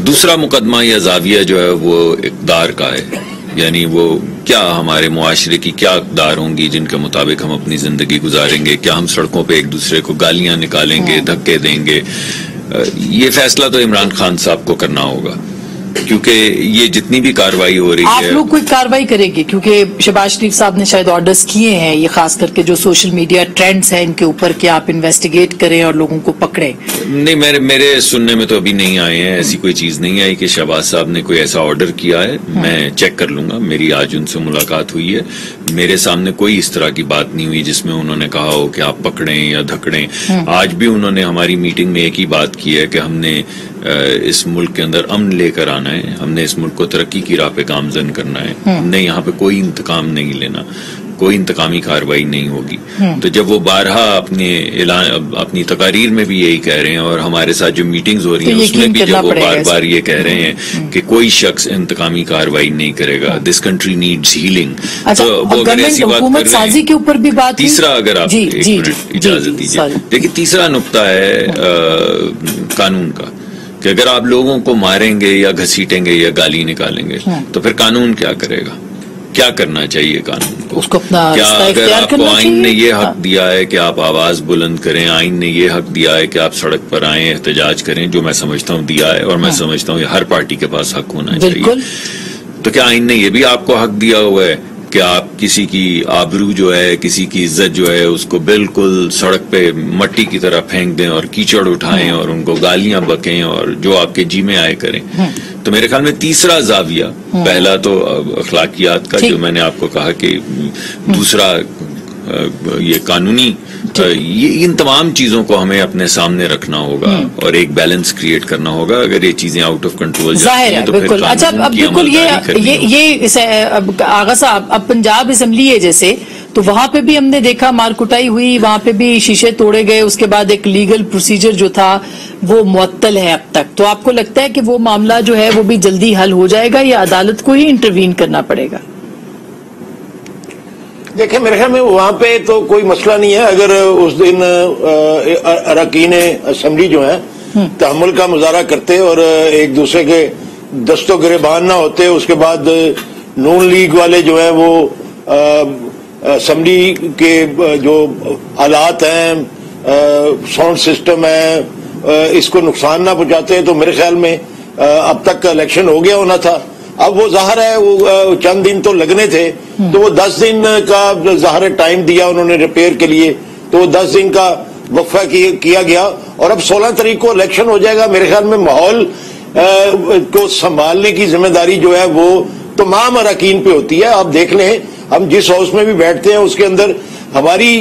दूसरा मुकदमा या जाविया जो है वो इक़्तिदार का है. यानी वो क्या हमारे मुआशरे की क्या इक़्तिदार होंगी जिनके मुताबिक हम अपनी जिंदगी गुजारेंगे? क्या हम सड़कों पे एक दूसरे को गालियां निकालेंगे, धक्के देंगे? ये फैसला तो इमरान खान साहब को करना होगा, क्योंकि ये जितनी भी कार्रवाई हो रही है, आप लोग कोई कार्रवाई करेंगे? क्योंकि शहबाज शरीफ साहब ने शायद ऑर्डर्स किए हैं, ये खास करके जो सोशल मीडिया ट्रेंड्स हैं इनके ऊपर, कि आप इन्वेस्टिगेट करें और लोगों को पकड़ें. नहीं, मेरे सुनने में तो अभी नहीं आए हैं. ऐसी कोई चीज नहीं आई कि शहबाज साहब ने कोई ऐसा ऑर्डर किया है. मैं चेक कर लूंगा. मेरी आज उनसे मुलाकात हुई है, मेरे सामने कोई इस तरह की बात नहीं हुई जिसमें उन्होंने कहा हो कि आप पकड़ें या धकड़ें. आज भी उन्होंने हमारी मीटिंग में एक ही बात की है कि हमने इस मुल्क के अंदर अमन लेकर आना है, हमने इस मुल्क को तरक्की की राह पे गामजन करना है. हमने यहाँ पे कोई इंतकाम नहीं लेना, कोई इंतकामी कार्रवाई नहीं होगी. तो जब वो बारहा अपनी तकारीर में भी यही कह रहे हैं और हमारे साथ जो मीटिंग्स हो रही हैं उसमें भी जब वो बार बार ये कह रहे हैं कि कोई शख्स इंतकामी कार्रवाई नहीं करेगा, दिस कंट्री नीड्स हीलिंग. तो वो अगर ऐसी बात कर रहे हैं, के ऊपर भी बात. तीसरा, अगर आप एक मिनट इजाजत दीजिए, देखिए तीसरा नुक्ता है कानून का, कि अगर आप लोगों को मारेंगे या घसीटेंगे या गाली निकालेंगे तो फिर कानून क्या करेगा? क्या करना चाहिए कानून को? उसको अपना क्या अगर आपको आइन ने ये हक दिया है कि आप आवाज बुलंद करें, आइन ने ये हक दिया है कि आप सड़क पर आएं, एहतजाज करें, जो मैं समझता हूँ दिया है, और मैं समझता हूँ हर पार्टी के पास हक होना चाहिए, तो क्या आइन ने ये भी आपको हक दिया हुआ है کہ آپ کسی کی آبرو جو ہے, کسی کی عزت جو ہے, اس کو بالکل سڑک پہ مٹی کی طرح پھینک دیں اور کیچڑ اٹھائیں اور ان کو گالیاں بکیں اور جو آپ کے جی میں آئے کریں. تو میرے خیال میں تیسرا زاویہ, پہلا تو اخلاقیات کا جو میں نے آپ کو کہا کہ, دوسرا یہ قانونی, یہ ان تمام چیزوں کو ہمیں اپنے سامنے رکھنا ہوگا اور ایک بیلنس کریٹ کرنا ہوگا. اگر یہ چیزیں آؤٹ آف کنٹرول جاتی ہیں تو بالکل. اچھا اب بالکل یہ آغا صاحب, اب پنجاب اسمبلی ہے جیسے, تو وہاں پہ بھی ہم نے دیکھا مار کٹائی ہوئی, وہاں پہ بھی شیشے توڑے گئے, اس کے بعد ایک لیگل پروسیجر جو تھا وہ معطل ہے اب تک. تو آپ کو لگتا ہے کہ وہ معاملہ جو ہے وہ بھی جلدی حل ہو جائے گا یا عدالت کو ہی انٹروین کرنا پڑے گا؟ دیکھیں میرے خیال میں وہاں پہ تو کوئی مسئلہ نہیں ہے. اگر اس دن اراکین اسمبلی جو ہیں تحمل کا مظاہرہ کرتے اور ایک دوسرے کے دست و گریبان نہ ہوتے, اس کے بعد نون لیگ والے جو ہیں وہ اسمبلی کے جو آلات ہیں, ساؤنڈ سسٹم ہے, اس کو نقصان نہ پہنچاتے, تو میرے خیال میں اب تک الیکشن ہو گیا ہونا تھا. اب وہ ظاہر ہے وہ چند دن تو لگنے تھے, تو وہ 10 دن کا ظاہر ٹائم دیا انہوں نے ریپیئر کے لیے, تو وہ 10 دن کا وقفہ کیا گیا اور اب 16 تاریخ کو الیکشن ہو جائے گا. میرے خیال میں ماحول کو سنبھالنے کی ذمہ داری جو ہے وہ تمام اراکین پہ ہوتی ہے. آپ دیکھ لیں, ہم جس ہاؤس میں بھی بیٹھتے ہیں اس کے اندر ہماری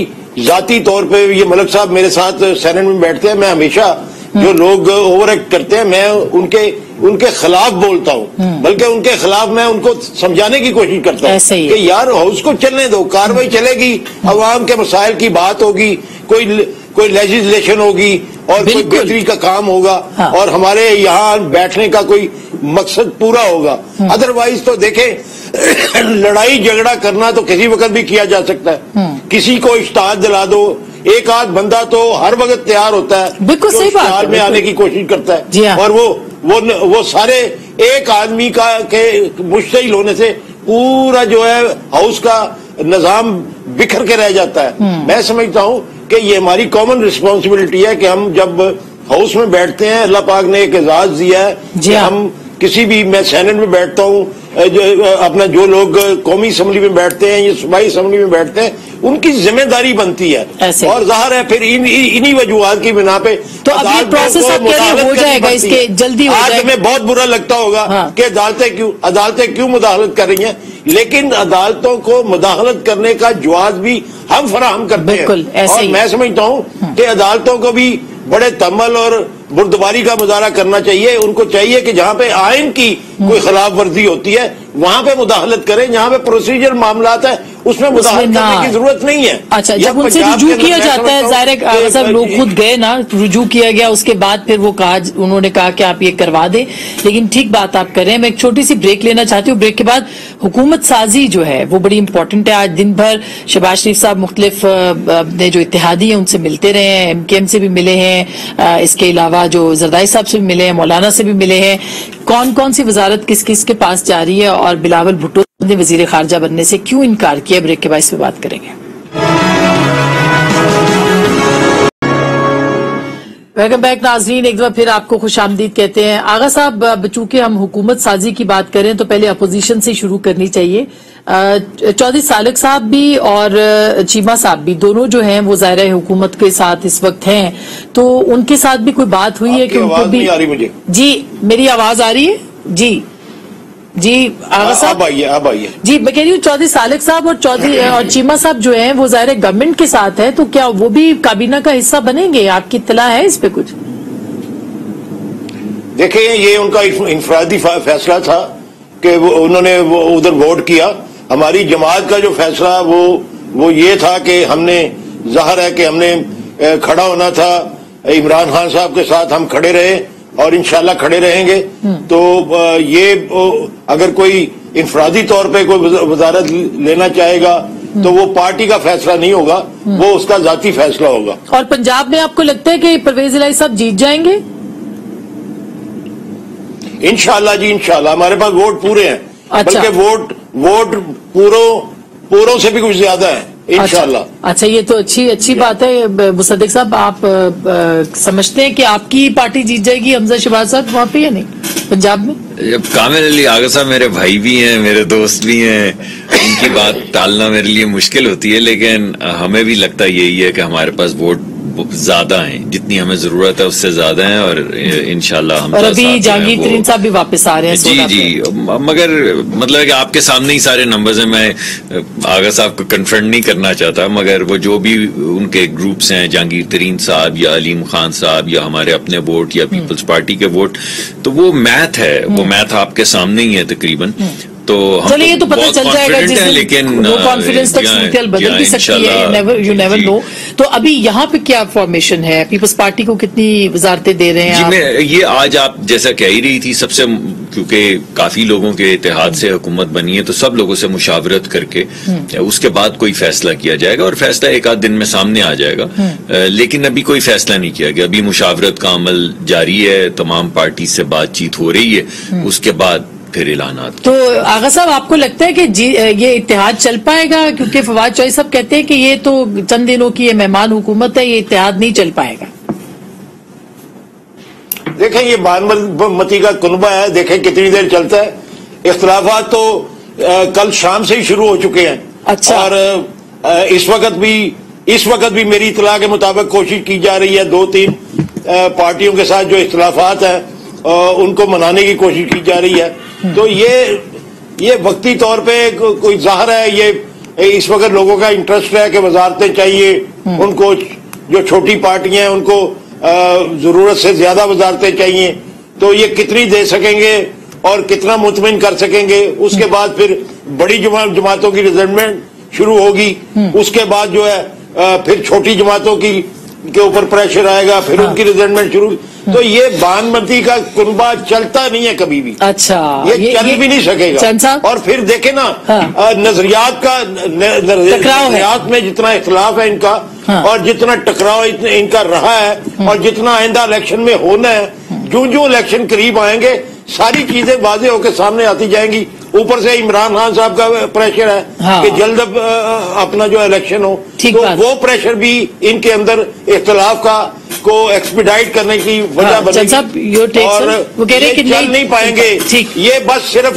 ذاتی طور پہ, یہ ملک صاحب میرے ساتھ سینٹ میں بیٹھتے ہیں, میں ہمیشہ جو لوگ اوور ایکٹ کرتے ہیں میں ان کے خلاف بولتا ہوں, بلکہ ان کے خلاف میں ان کو سمجھانے کی کوشش کرتا ہوں کہ یار ہاؤس کو چلنے دو, کاروائی چلے گی, عوام کے مسائل کی بات ہوگی, کوئی لیجسلیشن ہوگی اور کوئی بہتری کا کام ہوگا اور ہمارے یہاں بیٹھنے کا کوئی مقصد پورا ہوگا. ادروائز تو دیکھیں لڑائی جھگڑا کرنا تو کسی وقت بھی کیا جا سکتا ہے, کسی کو اشتہار دلا دو, ایک آدھ بندہ تو ہر وقت تیار ہوتا ہے, بالکل صحیح بات میں آنے کی کوشش کرتا ہے, اور وہ سارے ایک آدمی کا کے مشتعل ہونے سے پورا جو ہے ہاؤس کا نظام بکھر کے رہ جاتا ہے. میں سمجھتا ہوں کہ یہ ہماری کامن رسپانسبلٹی ہے کہ ہم جب ہاؤس میں بیٹھتے ہیں, اللہ پاک نے ایک اعزاز دیا ہے کہ ہم کسی بھی, میں سینٹ میں بیٹھتا ہوں, اپنا جو لوگ قومی اسمبلی میں بیٹھتے ہیں یا صوبائی اسمبلی میں بیٹھتے ہیں, ان کی ذمہ داری بنتی ہے, اور ظاہر ہے پھر انہی وجوہات کی بنا پہ تو پروسیس ہو جائے گا, اس کے جلدی ہو جائے گا. آج ہمیں بہت برا لگتا ہوگا کہ عدالتیں کیوں مداخلت کر رہی ہیں, لیکن عدالتوں کو مداخلت کرنے کا جواز بھی ہم فراہم کرتے ہیں, اور میں سمجھتا ہوں کہ عدالتوں کو بھی بڑے تمل اور بردباری کا مظاہرہ کرنا چاہیے. ان کو چاہیے کہ جہاں پہ آئین کی کوئی خلاف ورزی ہوتی ہے وہاں پہ مداخلت کریں, جہاں پہ پروسیجر معاملات ہیں اس میں مداخلت کرنے کی ضرورت نہیں ہے. اچھا, جب ان سے رجوع کیا جاتا ہے, ظاہر سب لوگ خود گئے نا, رجوع کیا گیا, اس کے بعد پھر وہ انہوں نے کہا کہ آپ یہ کروا دیں, لیکن ٹھیک بات آپ کر رہے ہیں. میں ایک چھوٹی سی بریک لینا چاہتی ہوں, بریک کے بعد حکومت سازی جو ہے وہ بڑی امپورٹنٹ ہے. آج دن بھر شہباز شریف صاحب مختلف اپنے جو اتحادی ہیں ان سے ملتے رہے ہیں, ایم کے ایم سے بھی ملے ہیں, اس کے علاوہ جو زرداری صاحب سے بھی ملے ہیں, مولانا سے بھی ملے ہیں. کون کون سی وزارت کس کس کے پاس جا رہی ہے اور بلاول بھٹو نے وزیر خارجہ بننے سے کیوں انکار کیا, بریک کے بعد اس پہ بات کریں گے. ویلکم بیک ناظرین, ایک دفعہ پھر آپ کو خوش آمدید کہتے ہیں. آغا صاحب, چونکہ ہم حکومت سازی کی بات کریں تو پہلے اپوزیشن سے شروع کرنی چاہیے. چودھری سالک صاحب بھی اور چیمہ صاحب بھی دونوں جو ہیں وہ ظاہر حکومت کے ساتھ اس وقت ہیں, تو ان کے ساتھ بھی کوئی بات ہوئی ہے کہ ان کو بھی؟ جی میری آواز آ رہی ہے؟ جی آغا صاحب اب آئیے. جی میں کہہ رہی ہوں چودھری سالک صاحب اور چیمہ صاحب جو ہیں وہ ظاہر گورنمنٹ کے ساتھ ہے, تو کیا وہ بھی کابینہ کا حصہ بنیں گے؟ آپ کی اطلاع ہے اس پہ کچھ؟ دیکھیں یہ ان کا انفرادی فیصلہ تھا کہ انہوں نے ادھر ووٹ کیا. ہماری جماعت کا جو فیصلہ وہ یہ تھا کہ ہم نے, ظاہر ہے کہ ہم نے کھڑا ہونا تھا, عمران خان صاحب کے ساتھ ہم کھڑے رہے اور انشاءاللہ کھڑے رہیں گے. تو یہ اگر کوئی انفرادی طور پہ کوئی وزارت لینا چاہے گا تو وہ پارٹی کا فیصلہ نہیں ہوگا, وہ اس کا ذاتی فیصلہ ہوگا. اور پنجاب میں آپ کو لگتا ہے کہ پرویز الہی صاحب جیت جائیں گے؟ انشاءاللہ جی, انشاءاللہ. ہمارے پاس ووٹ پورے ہیں, بلکہ ووٹ پوروں سے بھی کچھ زیادہ ہے انشاءاللہ. اچھا, یہ تو اچھی بات ہے. مصدق صاحب, آپ سمجھتے ہیں کہ آپ کی پارٹی جیت جائے گی حمزہ شہباز صاحب وہاں پہ یا نہیں؟ पंजाब में? कामिल अली आगा साहब मेरे भाई भी हैं, मेरे दोस्त भी हैं, उनकी बात टालना मेरे लिए मुश्किल होती है, लेकिन हमें भी लगता यही है कि हमारे पास वोट ज्यादा हैं, जितनी हमें जरूरत है उससे ज्यादा हैं, और इंशाल्लाह हम और अभी जहांगीर तरीन साहब भी वापस आ रहे हैं। जी, मगर मतलब है कि आपके सामने ही सारे नंबर्स हैं, मैं आगा साहब को कन्फ्रंट नहीं करना चाहता, मगर वो जो भी उनके ग्रुप्स हैं, जहांगीर तरीन साहब या अलीम खान साहब या हमारे अपने वोट या पीपल्स पार्टी के वोट, तो वो मैथ है, वो मैथ आपके सामने ही है तकरीबन। तो चलिए ये तो पता चल जाएगा जिस दिन, लेकिन वो कॉन्फिडेंस तक सूरत बदल भी सकती है, यू नेवर नो। तो अभी यहाँ पे क्या फॉर्मेशन है, पीपल्स पार्टी को कितनी वजारतें दे रहे हैं? जी, मैं ये आज आप जैसा कह ही रही थी, सबसे क्योंकि काफी लोगों के इत्तेहाद से हुकूमत बनी है, तो सब लोगों से मुशावरत करके उसके बाद कोई फैसला किया जाएगा, और फैसला एक आध दिन में सामने आ जाएगा। लेकिन अभी कोई फैसला नहीं किया गया, अभी मुशावरत का अमल जारी है, तमाम पार्टी से बातचीत हो रही है, उसके बाद फिर ऐलानात। तो आगा साहब आपको लगता है कि ये इत्तेहाद चल पाएगा? क्योंकि फवाद चौधरी साहब कहते हैं कि ये तो चंद दिनों की ये मेहमान हुकूमत है, ये इत्तेहाद नहीं चल पाएगा। देखें ये बानमती का कुनबा है, देखें कितनी देर चलता है। इख्तिलाफात तो कल शाम से ही शुरू हो चुके हैं। अच्छा। और इस वक्त भी मेरी इत्तला के मुताबिक कोशिश की जा रही है, 2-3 पार्टियों के साथ जो इख्तिलाफात है उनको मनाने की कोशिश की जा रही है। तो ये वक्ती तौर पे कोई ज़ाहिर है, ये इस वक्त लोगों का इंटरेस्ट है कि वजारतें चाहिए उनको, जो छोटी पार्टियां हैं उनको जरूरत से ज्यादा वजारतें चाहिए। तो ये कितनी दे सकेंगे और कितना मुतमिन कर सकेंगे, उसके बाद फिर बड़ी जमातों की रिजल्टमेंट शुरू होगी, उसके बाद जो है फिर छोटी जमातों के ऊपर प्रेशर आएगा, फिर उनकी रिजल्टमेंट शुरू। तो ये बानमती का कुनबा चलता नहीं है कभी भी। अच्छा, ये चल भी नहीं सकेगा। और फिर देखे ना, नजरियात में जितना इख्तिलाफ है इनका, और जितना टकराव इनका रहा है, और जितना आइंदा इलेक्शन में होना है, जो इलेक्शन करीब आएंगे सारी चीजें वाजे होकर सामने आती जाएंगी। ऊपर से इमरान खान साहब का प्रेशर है कि जल्द अपना जो इलेक्शन हो, तो वो प्रेशर भी इनके अंदर इख्तिलाफ को एक्सपीडाइट करने की वजह बनेगी, और ये चल नहीं पाएंगे। ये बस सिर्फ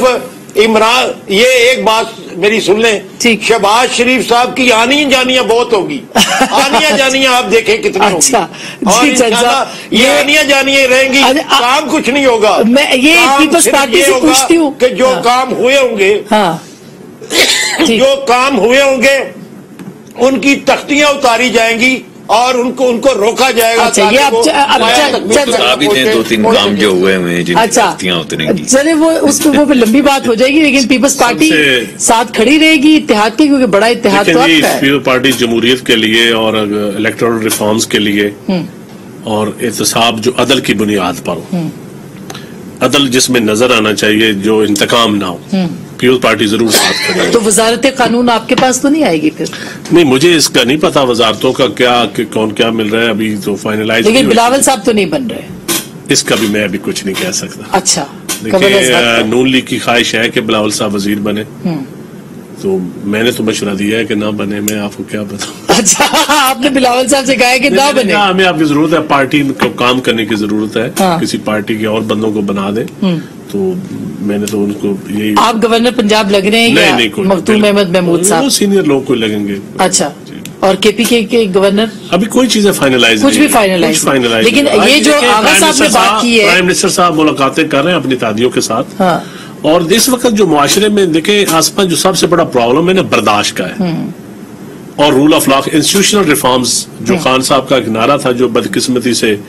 इमरान, ये एक बात मेरी सुन लें, शहबाज शरीफ साहब की आनी जानियां बहुत होगी, आनियां जानियां आप देखें कितनी होगी, और ये आनियां जानियां रहेंगी, काम कुछ नहीं होगा। मैं ये पीपल्स पार्टी से पूछती हूँ कि जो काम हुए होंगे, जो काम हुए होंगे उनकी तख्तियां उतारी जाएंगी और उनको रोका जाएगा। अच्छा, ये अब 2-3 काम जो हुए हैं जिनकी तख्तियां उतरेंगी, चले वो लंबी बात हो जाएगी, लेकिन पीपल्स पार्टी साथ खड़ी रहेगी इत्तेहाद के, क्योंकि बड़ा इत्तेहाद तो पीपल्स पार्टी जमहूरियत के लिए और इलेक्टोरल रिफॉर्म्स के लिए, और एहतसाब जो अदल की बुनियाद पर हो, अदल जिसमें नजर आना चाहिए, जो इंतकाम ना हो, पीपल्स पार्टी जरूर साथ करेगी। तो वजारत कानून आपके पास तो नहीं आएगी फिर? नहीं, मुझे इसका नहीं पता वजारतों का कौन क्या मिल रहा है, अभी तो फाइनलाइज। लेकिन बिलावल साहब तो नहीं बन रहे, इसका भी मैं अभी कुछ नहीं कह सकता। अच्छा, देखिए नून लीग की ख्वाहिश है कि बिलावल साहब वजीर बने, तो मैंने तो मशवरा दिया है कि ना बने, मैं आपको क्या बताऊं। अच्छा, आपने बिलावल साहब से कहा है कि ना बने? हमें आपकी जरूरत है, पार्टी को काम करने की जरूरत है, किसी पार्टी के और बंदों को बना दे, तो मैंने तो उनको यही। आप गवर्नर पंजाब लग रहे हैं? नहीं, मखदूम अहमद महमूद साहब सीनियर लोग को लगेंगे। अच्छा, और केपीके के गवर्नर? अभी कोई चीजें फाइनलाइज, कुछ भी फाइनलाइज, लेकिन ये जो आगा साहब ने बात की है, प्राइम मिनिस्टर साहब मुलाकातें कर रहे हैं अपनी दादियों के साथ, और इस वक्त जो मुआशरे में देखे आसपास जो सबसे बड़ा प्रॉब्लम है ना, बर्दाश्त का है, और rule of law, institutional reforms, जो खान साहब का एक नारा था, जो बदकिस्मती से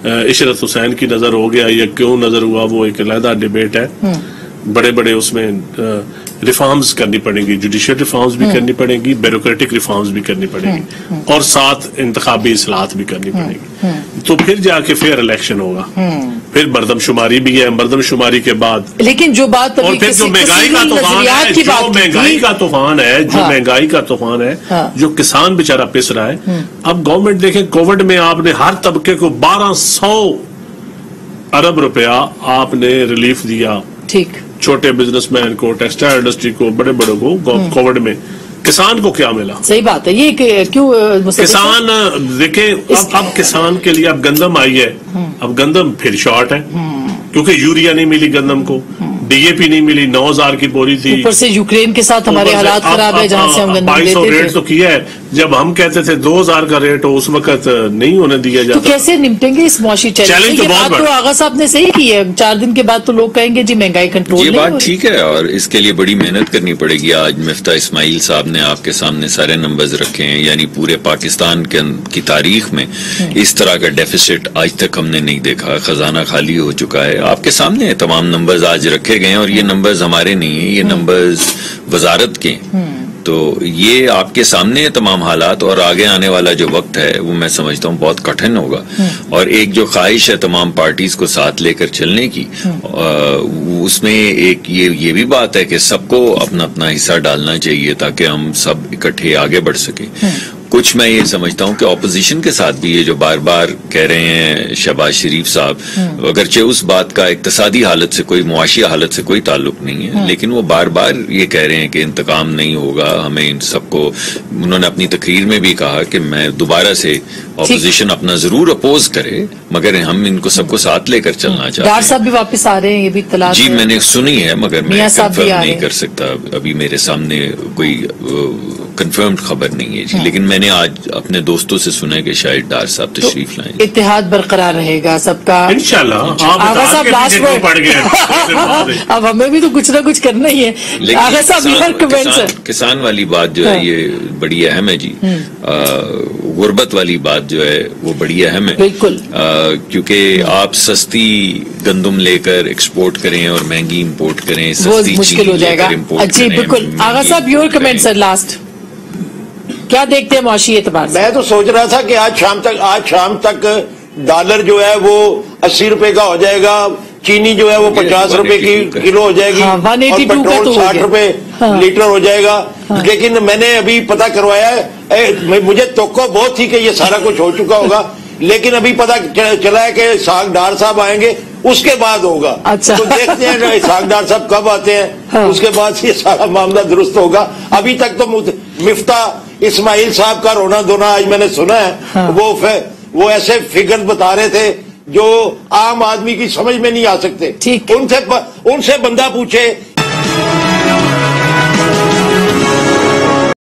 इशरत हुसैन की नजर हो गया या क्यों नजर हुआ, वो एक अलग डिबेट है। बड़े बड़े उसमें रिफॉर्म्स करनी पड़ेंगी, जुडिशियल रिफॉर्म्स भी करनी पड़ेंगी, ब्यूरोक्रेटिक रिफॉर्म्स भी करनी पड़ेगी, और साथ इंतखाबी इस्लाहत भी करनी पड़ेगी, तो फिर जाके फिर इलेक्शन होगा, फिर मर्दमशुमारी भी है, मर्दमशुमारी के बाद। लेकिन जो बात, और फिर जो महंगाई का तूफान है, जो महंगाई का तूफान है, जो किसान बेचारा पिस रहा है। अब गवर्नमेंट देखें, कोविड में आपने हर तबके को 1200 अरब रुपया आपने रिलीफ दिया, ठीक, छोटे बिजनेसमैन को, टेक्सटाइल इंडस्ट्री को, बड़े बड़े को। कोविड में किसान को क्या मिला? सही बात है, ये क्यों किसान देखें, अब किसान के लिए अब गंदम आई है, अब गंदम फिर शॉर्ट है, क्योंकि यूरिया नहीं मिली गंदम को, डीएपी नहीं मिली, 9,000 की बोरी थी, ऊपर से यूक्रेन के साथ हमारे हालात खराब है जहां से हम गंदम लेते 2200 थे। रेट तो किया है, जब हम कहते थे 2,000 का रेट हो उस वक्त नहीं होने दिया तो जाता। कैसे निपटेंगे इस मौशी चैलेंज चैलेंज? तो ये बहुत बात तो आगा साहब ने सही की है, 4 दिन के बाद तो लोग कहेंगे जी महंगाई कंट्रोल ये नहीं हो बात रही। ठीक है और इसके लिए बड़ी मेहनत करनी पड़ेगी। आज मिफ्ता इस्माइल साहब ने आपके सामने सारे नंबर्स रखे हैं, यानी पूरे पाकिस्तान की तारीख में इस तरह का डेफिसिट आज तक हमने नहीं देखा, खजाना खाली हो चुका है। आपके सामने तमाम नंबर्स आज रखे गए हैं और ये नंबर्स हमारे नहीं है, ये नंबर्स वजारत के हैं। तो ये आपके सामने है तमाम हालात, और आगे आने वाला जो वक्त है वो मैं समझता हूँ बहुत कठिन होगा। और एक जो ख्वाहिश है तमाम पार्टीज को साथ लेकर चलने की, उसमें एक ये भी बात है कि सबको अपना अपना हिस्सा डालना चाहिए ताकि हम सब इकट्ठे आगे बढ़ सके। कुछ मैं ये समझता हूँ कि ऑपोजिशन के साथ भी ये जो बार बार कह रहे हैं शहबाज शरीफ साहब, अगरचे उस बात का इक्तिसादी हालत से कोई मुआशी हालत से कोई ताल्लुक नहीं है, लेकिन वो बार बार ये कह रहे हैं कि इंतकाम नहीं होगा, हमें इन सबको, उन्होंने अपनी तकरीर में भी कहा कि मैं दोबारा से ऑपोजिशन अपना जरूर अपोज करे मगर हम इनको सबको साथ लेकर चलना चाहते हैं। डार साहब भी वापस आ रहे हैं, ये भी इत्तला जी मैंने सुनी है मगर मैं मियां साहब भी कंफर्म आ नहीं रहे कर सकता, अभी मेरे सामने कोई कंफर्म्ड खबर नहीं है जी। लेकिन मैंने आज अपने दोस्तों से सुना है कि शायद डार साहब तशरीफ लाएंगे। इत्तेहाद बरकरार रहेगा सबका इंशाल्लाह। आगा साहब लास्ट में पड़ गए अब हमें भी तो कुछ ना कुछ करना ही है। आगा साहब योर कमेंट्स है। किसान वाली बात जो है ये बड़ी अहम है जी। गुर्बत वाली बात जो है वो बड़ी अहम है, बिल्कुल। क्योंकि आप सस्ती गंदम लेकर एक्सपोर्ट करें और महंगी इंपोर्ट करें, वो सस्ती मुश्किल हो जाएगा। जी बिल्कुल। आगा साहब योर कमेंट सर लास्ट, क्या देखते हैं मुआशी एतबार से? मैं तो सोच रहा था कि आज शाम तक डॉलर जो है वो 80 रुपए का हो जाएगा, चीनी जो है वो 50 रुपए की किलो हो जाएगी, हाँ, 182 और पेट्रोल 60 रुपए लीटर हो जाएगा। लेकिन मैंने अभी पता करवाया है, मुझे तोक्को बहुत थी कि ये सारा कुछ हो चुका होगा, लेकिन अभी पता चला है कि इसहाक डार साहब आएंगे उसके बाद होगा। अच्छा। तो देखते हैं इसहाक डार साहब कब आते हैं, हाँ। उसके बाद ये सारा मामला दुरुस्त होगा। अभी तक तो मिफ्ता इस्माइल साहब का रोना धोना आज मैंने सुना है। हाँ। वो ऐसे फिगर बता रहे थे जो आम आदमी की समझ में नहीं आ सकते। ठीक। उनसे बंदा पूछे